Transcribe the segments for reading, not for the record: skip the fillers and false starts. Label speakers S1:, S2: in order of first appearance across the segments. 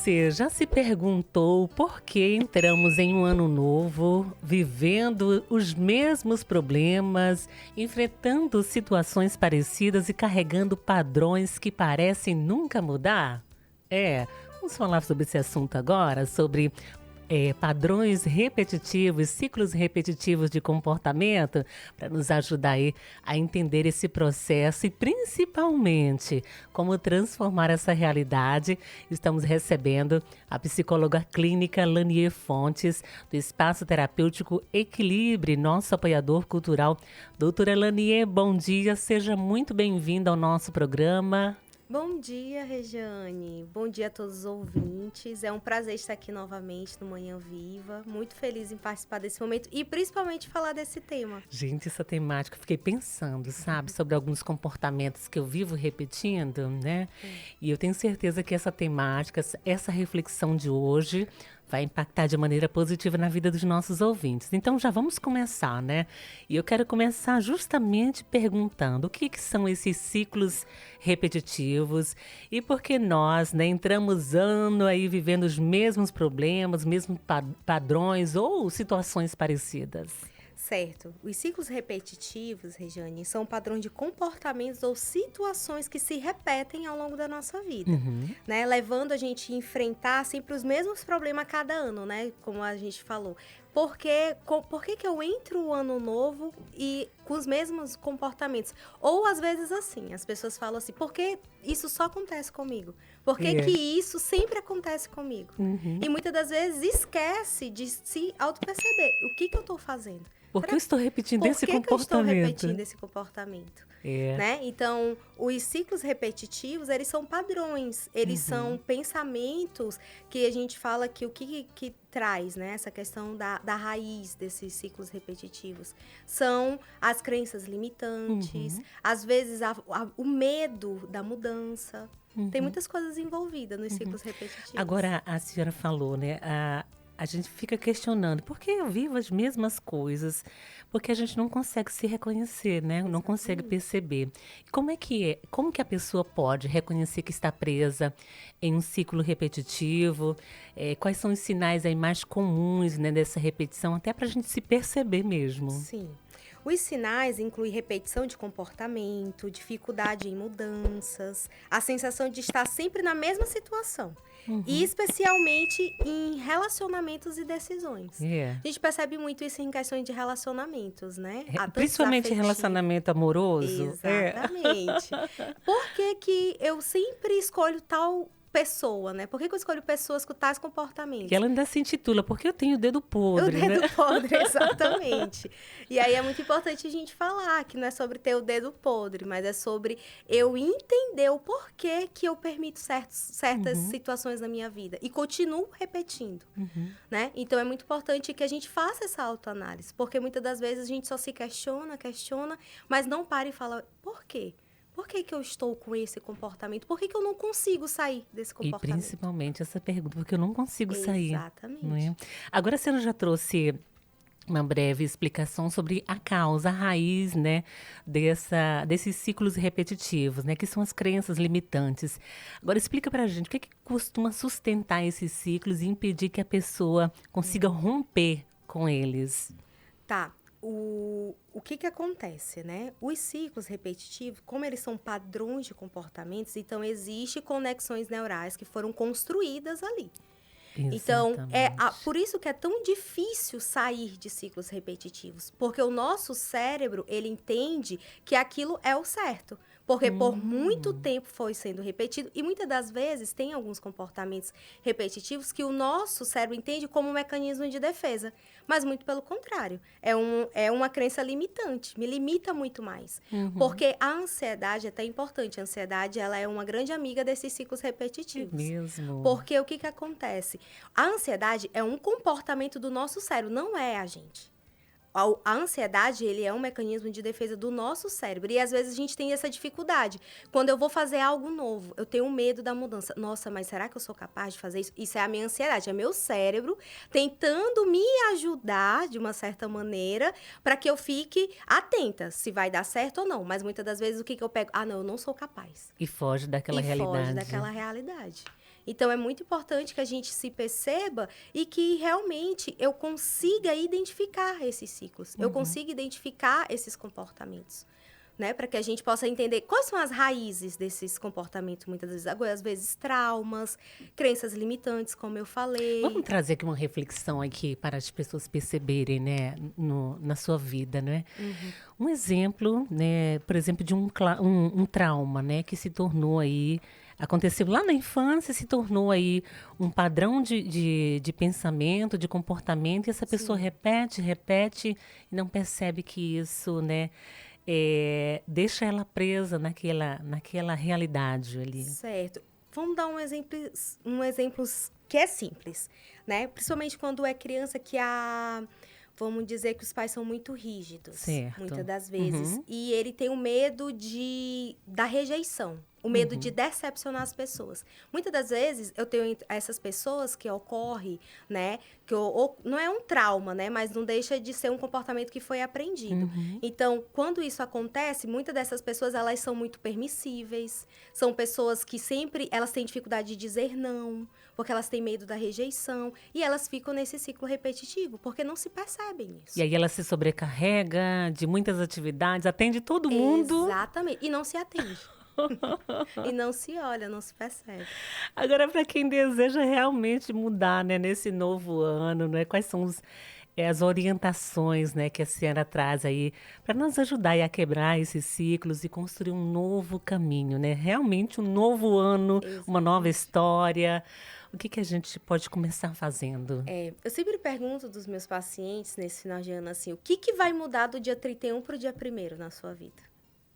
S1: você já se perguntou por que entramos em um ano novo, vivendo os mesmos problemas, enfrentando situações parecidas e carregando padrões que parecem nunca mudar? Vamos falar sobre esse assunto agora, sobre padrões repetitivos, ciclos repetitivos de comportamento, para nos ajudar aí a entender esse processo e principalmente como transformar essa realidade. Estamos recebendo a psicóloga clínica Lanier Fontes, do Espaço Terapêutico Equilibre, nosso apoiador cultural. Doutora Lanier, bom dia, seja muito bem-vinda ao nosso programa.
S2: Bom dia, Regiane. Bom dia a todos os ouvintes. É um prazer estar aqui novamente no Manhã Viva. Muito feliz em participar desse momento e principalmente falar desse tema.
S1: Gente, essa temática, eu fiquei pensando, sabe, sobre alguns comportamentos que eu vivo repetindo, né? E eu tenho certeza que essa temática, essa reflexão de hoje vai impactar de maneira positiva na vida dos nossos ouvintes. Então já vamos começar, né? E eu quero começar justamente perguntando o que são esses ciclos repetitivos e por que nós, né, entramos ano aí vivendo os mesmos problemas, mesmos padrões ou situações parecidas.
S2: Certo. Os ciclos repetitivos, Regiane, são padrões de comportamentos ou situações que se repetem ao longo da nossa vida, né? Levando a gente a enfrentar sempre os mesmos problemas a cada ano, né? Como a gente falou. Por que eu entro o ano novo e com os mesmos comportamentos? Ou às vezes assim, as pessoas falam assim, por que isso só acontece comigo? Por que que isso sempre acontece comigo? E muitas das vezes esquece de se auto-perceber. O que eu estou fazendo?
S1: Por que eu estou repetindo esse comportamento?
S2: Por que eu estou repetindo esse comportamento? Né? Então, os ciclos repetitivos, eles são padrões, eles são pensamentos que a gente fala que o que traz, né? Essa questão da raiz desses ciclos repetitivos. São as crenças limitantes, às vezes o medo da mudança. Tem muitas coisas envolvidas nos ciclos repetitivos.
S1: Agora, a senhora falou, né? A gente fica questionando, por que eu vivo as mesmas coisas? Porque a gente não consegue se reconhecer, né? Não consegue perceber. Como que a pessoa pode reconhecer que está presa em um ciclo repetitivo? Quais são os sinais aí mais comuns, né, dessa repetição, até para a gente se perceber mesmo?
S2: Sim. Os sinais incluem repetição de comportamento, dificuldade em mudanças, a sensação de estar sempre na mesma situação. E especialmente em relacionamentos e decisões. A gente percebe muito isso em questões de relacionamentos, né?
S1: Principalmente relacionamento amoroso.
S2: Exatamente. Por que eu sempre escolho tal pessoa, né? Por que eu escolho pessoas com tais comportamentos?
S1: E ela ainda se intitula, porque eu tenho o dedo podre,
S2: né? O dedo podre, exatamente. E aí é muito importante a gente falar que não é sobre ter o dedo podre, mas é sobre eu entender o porquê que eu permito certas situações na minha vida e continuo repetindo, né? Então é muito importante que a gente faça essa autoanálise, porque muitas das vezes a gente só se questiona, mas não para e fala, por quê? Por que eu estou com esse comportamento? Por que eu não consigo sair desse comportamento?
S1: E principalmente essa pergunta, porque eu não consigo sair.
S2: Exatamente.
S1: Não é? Agora, a senhora já trouxe uma breve explicação sobre a causa, a raiz, né, desses ciclos repetitivos, né, que são as crenças limitantes. Agora, explica pra gente o que costuma sustentar esses ciclos e impedir que a pessoa consiga romper com eles.
S2: Tá. O que acontece, né? Os ciclos repetitivos, como eles são padrões de comportamentos, então existem conexões neurais que foram construídas ali.
S1: Exatamente.
S2: Então, por isso que é tão difícil sair de ciclos repetitivos, porque o nosso cérebro, ele entende que aquilo é o certo. Porque por muito tempo foi sendo repetido e muitas das vezes tem alguns comportamentos repetitivos que o nosso cérebro entende como um mecanismo de defesa. Mas muito pelo contrário, é uma crença limitante, me limita muito mais. Porque a ansiedade é até importante, a ansiedade ela é uma grande amiga desses ciclos repetitivos.
S1: Mesmo.
S2: Porque o que acontece? A ansiedade é um comportamento do nosso cérebro, não é a gente. A ansiedade, ele é um mecanismo de defesa do nosso cérebro. E às vezes a gente tem essa dificuldade. Quando eu vou fazer algo novo, eu tenho medo da mudança. Nossa, mas será que eu sou capaz de fazer isso? Isso é a minha ansiedade, é meu cérebro tentando me ajudar de uma certa maneira para que eu fique atenta se vai dar certo ou não. Mas muitas das vezes o que eu pego? Ah, não, eu não sou capaz.
S1: E foge daquela realidade.
S2: Foge daquela realidade. Então, é muito importante que a gente se perceba e que realmente eu consiga identificar esses ciclos, eu consiga identificar esses comportamentos. Né, para que a gente possa entender quais são as raízes desses comportamentos, muitas vezes, às vezes traumas, crenças limitantes, como eu falei.
S1: Vamos trazer aqui uma reflexão aqui para as pessoas perceberem, né, na sua vida, né? Um exemplo, né, por exemplo, de um trauma, né, que se tornou aí, aconteceu lá na infância, se tornou aí um padrão de pensamento, de comportamento, e essa pessoa repete e não percebe que isso, né, deixa ela presa naquela realidade ali.
S2: Certo. Vamos dar um exemplo que é simples, né? Principalmente quando é criança vamos dizer que os pais são muito rígidos,
S1: certo.
S2: Muitas das vezes. E ele tem o medo da rejeição, o medo de decepcionar as pessoas. Muitas das vezes, eu tenho essas pessoas que ocorre, né? Não é um trauma, né? Mas não deixa de ser um comportamento que foi aprendido. Então, quando isso acontece, muitas dessas pessoas, elas são muito permissíveis. São pessoas que sempre, elas têm dificuldade de dizer não, porque elas têm medo da rejeição. E elas ficam nesse ciclo repetitivo, porque não se percebem nisso.
S1: E aí ela se sobrecarrega de muitas atividades, atende todo mundo.
S2: Exatamente. E não se atende. E não se olha, não se percebe.
S1: Agora, para quem deseja realmente mudar, né, nesse novo ano, né, quais são as orientações, né, que a senhora traz aí para nos ajudar aí a quebrar esses ciclos e construir um novo caminho, né? Realmente um novo ano, uma nova história. O que a gente pode começar fazendo?
S2: Eu sempre pergunto dos meus pacientes nesse final de ano assim, o que vai mudar do dia 31 para o dia 1º na sua vida?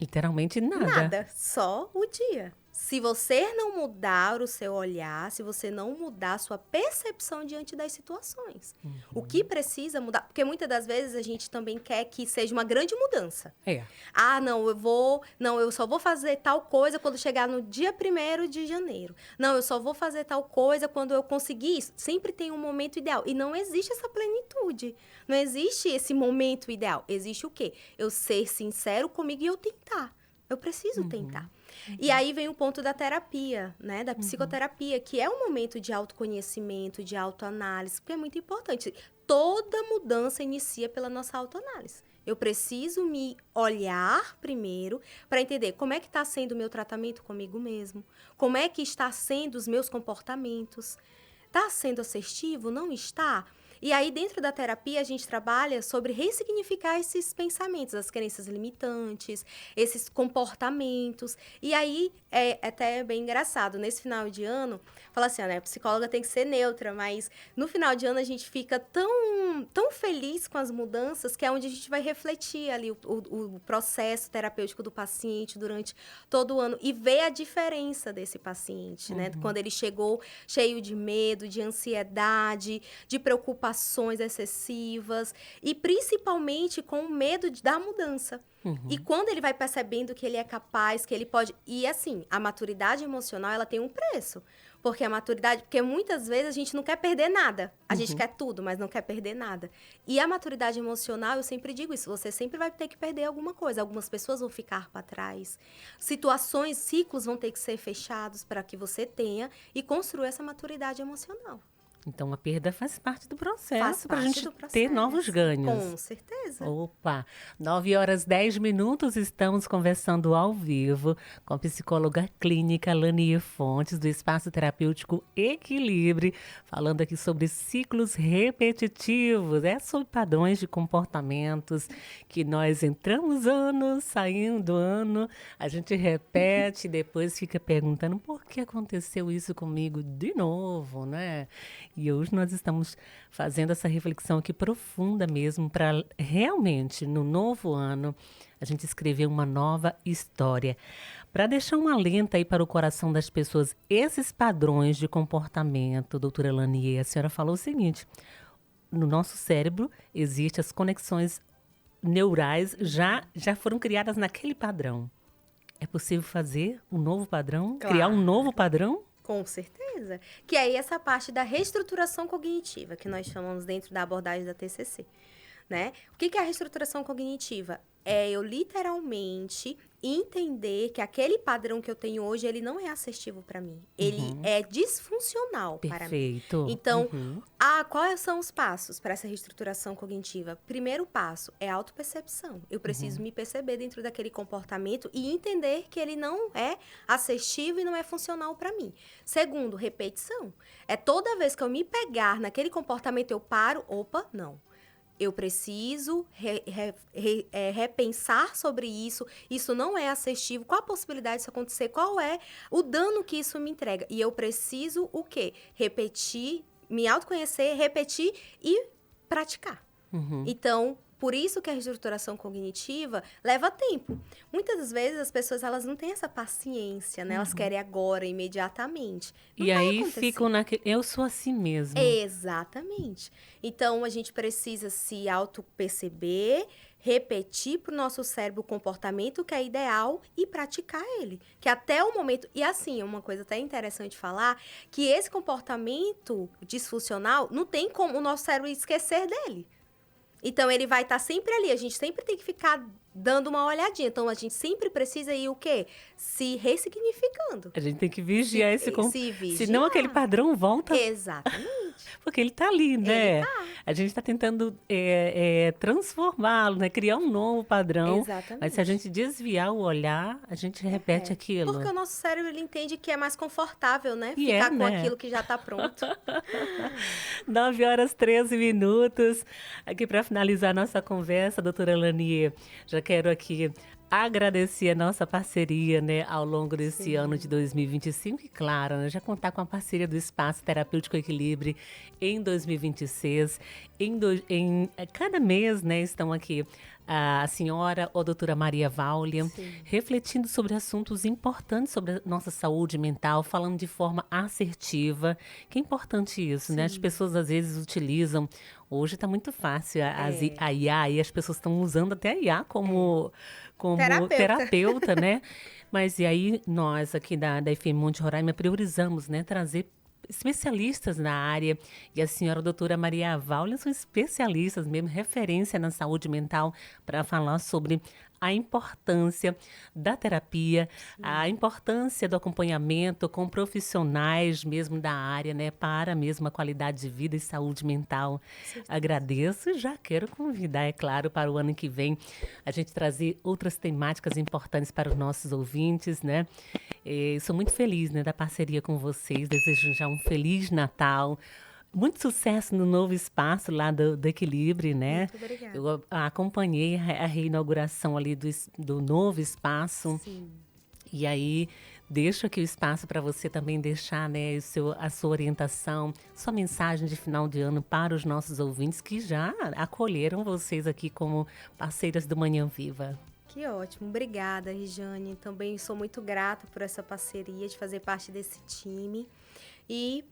S1: Literalmente nada.
S2: Nada, só o dia. Se você não mudar o seu olhar, se você não mudar a sua percepção diante das situações. O que precisa mudar? Porque muitas das vezes a gente também quer que seja uma grande mudança. Eu só vou fazer tal coisa quando chegar no dia 1º de janeiro. Não, eu só vou fazer tal coisa quando eu conseguir isso. Sempre tem um momento ideal. E não existe essa plenitude. Não existe esse momento ideal. Existe o quê? Eu ser sincero comigo e eu tentar. Eu preciso tentar. E aí vem o ponto da terapia, né? Da psicoterapia, que é um momento de autoconhecimento, de autoanálise, porque é muito importante. Toda mudança inicia pela nossa autoanálise. Eu preciso me olhar primeiro para entender como é que está sendo o meu tratamento comigo mesmo, como é que está sendo os meus comportamentos. Está sendo assertivo? Não está? E aí, dentro da terapia, a gente trabalha sobre ressignificar esses pensamentos, as crenças limitantes, esses comportamentos. E aí, é até bem engraçado, nesse final de ano, fala assim, né, a psicóloga tem que ser neutra, mas no final de ano a gente fica tão feliz com as mudanças, que é onde a gente vai refletir ali o processo terapêutico do paciente durante todo o ano e ver a diferença desse paciente, né? Quando ele chegou cheio de medo, de ansiedade, de preocupações excessivas e principalmente com o medo da mudança. E quando ele vai percebendo que ele é capaz, que ele pode... E assim, a maturidade emocional, ela tem um preço. Porque muitas vezes a gente não quer perder nada. A gente quer tudo, mas não quer perder nada. E a maturidade emocional, eu sempre digo isso, você sempre vai ter que perder alguma coisa. Algumas pessoas vão ficar para trás. Situações, ciclos vão ter que ser fechados para que você tenha e construa essa maturidade emocional.
S1: Então, a perda faz parte do processo para a gente ter novos ganhos.
S2: Com certeza.
S1: Opa! 9h10, estamos conversando ao vivo com a psicóloga clínica Lanier Fontes, do Espaço Terapêutico Equilibre, falando aqui sobre ciclos repetitivos, sobre padrões de comportamentos que nós entramos ano, saindo ano, a gente repete e depois fica perguntando por que aconteceu isso comigo de novo, né? E hoje nós estamos fazendo essa reflexão aqui profunda mesmo para realmente, no novo ano, a gente escrever uma nova história. Para deixar um alento aí para o coração das pessoas, esses padrões de comportamento, doutora Lanier, a senhora falou o seguinte, no nosso cérebro existem as conexões neurais, já foram criadas naquele padrão. É possível fazer um novo padrão? Claro. Criar um novo padrão?
S2: Com certeza. Que é essa parte da reestruturação cognitiva, que nós chamamos dentro da abordagem da TCC. né? O que é a reestruturação cognitiva? É eu literalmente entender que aquele padrão que eu tenho hoje, ele não é assertivo para mim. Ele é disfuncional para mim.
S1: Perfeito.
S2: Então, quais são os passos para essa reestruturação cognitiva? Primeiro passo é autopercepção. Eu preciso me perceber dentro daquele comportamento e entender que ele não é assertivo e não é funcional para mim. Segundo, repetição. É toda vez que eu me pegar naquele comportamento, eu paro, opa, não. Eu preciso repensar sobre isso. Isso não é assertivo. Qual a possibilidade disso acontecer? Qual é o dano que isso me entrega? E eu preciso o quê? Repetir, me autoconhecer, repetir e praticar. Então, por isso que a reestruturação cognitiva leva tempo. Muitas das vezes as pessoas elas não têm essa paciência, né? Elas querem agora, imediatamente. Não
S1: E
S2: vai
S1: aí
S2: acontecer.
S1: ficam naquele... Eu sou assim mesmo.
S2: Exatamente. Então, a gente precisa se auto-perceber, repetir para o nosso cérebro o comportamento que é ideal e praticar ele. Que até o momento... E assim, uma coisa até interessante falar, que esse comportamento disfuncional, não tem como o nosso cérebro esquecer dele. Então, ele vai estar sempre ali. A gente sempre tem que ficar dando uma olhadinha. Então, a gente sempre precisa ir o quê? Se ressignificando.
S1: A gente tem que vigiar esse
S2: Se vigiar.
S1: Senão aquele padrão volta.
S2: Exatamente.
S1: Porque ele tá ali, né?
S2: Ele tá.
S1: A gente está tentando transformá-lo, né? Criar um novo padrão.
S2: Exatamente.
S1: Mas se a gente desviar o olhar, a gente repete aquilo.
S2: Porque o nosso cérebro, ele entende que é mais confortável, né?
S1: E
S2: Ficar com
S1: né?
S2: aquilo que já tá pronto.
S1: 9h13. Aqui para finalizar nossa conversa, doutora Lanier, já quero aqui agradecer a nossa parceria, né, ao longo desse ano de 2025 e, claro, né, já contar com a parceria do Espaço Terapêutico Equilíbrio em 2026. Em cada mês, né, estão aqui a senhora ou a doutora Maria Váulia, refletindo sobre assuntos importantes sobre a nossa saúde mental, falando de forma assertiva, que é importante isso, né? As pessoas às vezes utilizam, hoje está muito fácil a IA, e as pessoas estão usando até a IA como terapeuta, né? Mas e aí nós aqui da FM Monte Roraima priorizamos, né, trazer especialistas na área, e a senhora doutora Maria Váulia são especialistas mesmo, referência na saúde mental, para falar sobre a importância da terapia, a importância do acompanhamento com profissionais mesmo da área, né, para mesmo a qualidade de vida e saúde mental. Agradeço e já quero convidar, é claro, para o ano que vem a gente trazer outras temáticas importantes para os nossos ouvintes, né? Sou muito feliz, né, da parceria com vocês, desejo já um Feliz Natal, muito sucesso no novo espaço lá do Equilíbrio, né?
S2: Muito obrigada.
S1: Eu acompanhei a reinauguração ali do novo espaço.
S2: Sim.
S1: E aí, deixo aqui o espaço para você também deixar, né, a sua orientação, sua mensagem de final de ano para os nossos ouvintes que já acolheram vocês aqui como parceiras do Manhã Viva.
S2: Que ótimo. Obrigada, Regiane. Também sou muito grata por essa parceria, de fazer parte desse time. E,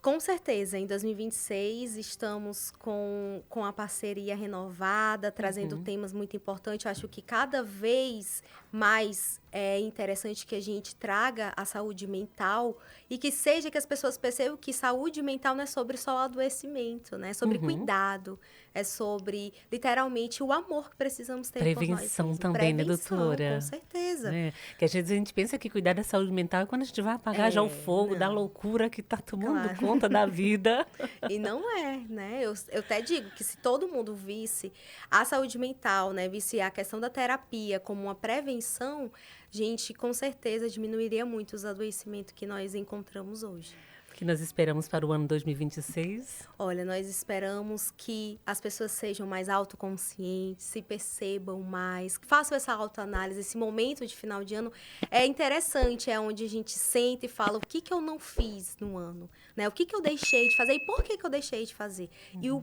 S2: com certeza, em 2026 estamos com a parceria renovada, trazendo temas muito importantes. Eu acho que cada vez mais é interessante que a gente traga a saúde mental e que seja que as pessoas percebam que saúde mental não é sobre só adoecimento, né? É sobre cuidado, é sobre, literalmente, o amor que precisamos ter por nós mesmos.
S1: Prevenção também, né, doutora?
S2: Com certeza.
S1: Né? Que às vezes a gente pensa que cuidar da saúde mental é quando a gente vai apagar já o fogo da loucura que está tomando conta da vida.
S2: E não é, né? Eu até digo que se todo mundo visse a saúde mental, né, visse a questão da terapia como uma prevenção, gente, com certeza diminuiria muito os adoecimentos que nós encontramos hoje.
S1: O que nós esperamos para o ano 2026?
S2: Olha, nós esperamos que as pessoas sejam mais autoconscientes, se percebam mais, façam essa autoanálise. Esse momento de final de ano é interessante, é onde a gente senta e fala o que eu não fiz no ano, né? O que eu deixei de fazer e por que eu deixei de fazer. E o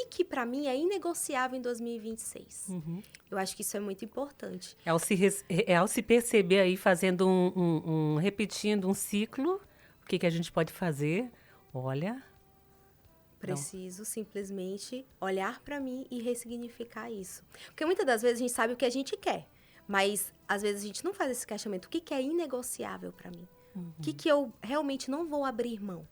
S2: que para mim é inegociável em 2026. Eu acho que isso é muito importante.
S1: Ao se perceber aí fazendo repetindo um ciclo, o que a gente pode fazer? Olha...
S2: Preciso simplesmente olhar para mim e ressignificar isso. Porque muitas das vezes a gente sabe o que a gente quer, mas às vezes a gente não faz esse questionamento. O que é inegociável para mim? O que eu realmente não vou abrir mão?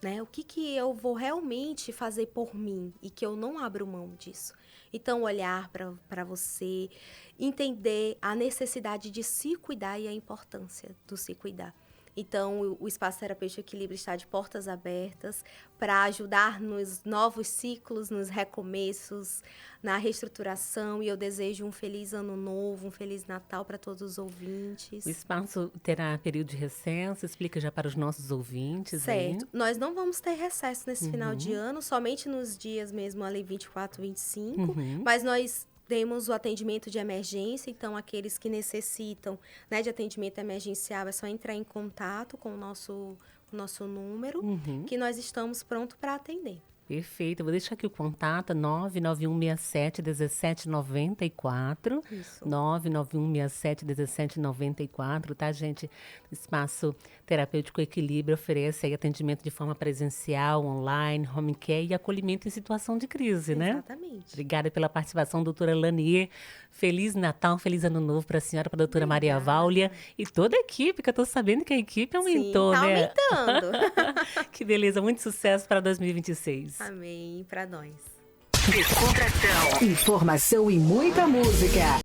S2: né? O que eu vou realmente fazer por mim e que eu não abro mão disso. Então, olhar para você, entender a necessidade de se cuidar e a importância do se cuidar. Então, o Espaço Terapêutico Equilíbrio está de portas abertas para ajudar nos novos ciclos, nos recomeços, na reestruturação. E eu desejo um feliz ano novo, um feliz Natal para todos os ouvintes.
S1: O espaço terá período de recesso? Explica já para os nossos ouvintes.
S2: Certo. Aí. Nós não vamos ter recesso nesse final de ano, somente nos dias mesmo ali 24, 25. Mas nós temos o atendimento de emergência, então aqueles que necessitam, né, de atendimento emergencial é só entrar em contato com o nosso número, que nós estamos prontos para atender.
S1: Perfeito. Eu vou deixar aqui o contato, 99167-1794. Isso. 99167-1794, tá, gente? Espaço Terapêutico Equilíbrio oferece aí atendimento de forma presencial, online, home care e acolhimento em situação de crise, né?
S2: Exatamente.
S1: Obrigada pela participação, doutora Lanier. Feliz Natal, feliz Ano Novo para a senhora, para a doutora Maria Váulia e toda a equipe, que eu estou sabendo que a equipe aumentou,
S2: sim,
S1: né?
S2: Tá aumentando.
S1: Que beleza, muito sucesso para 2026.
S2: Amém, para nós.
S3: Descontração, informação e muita música.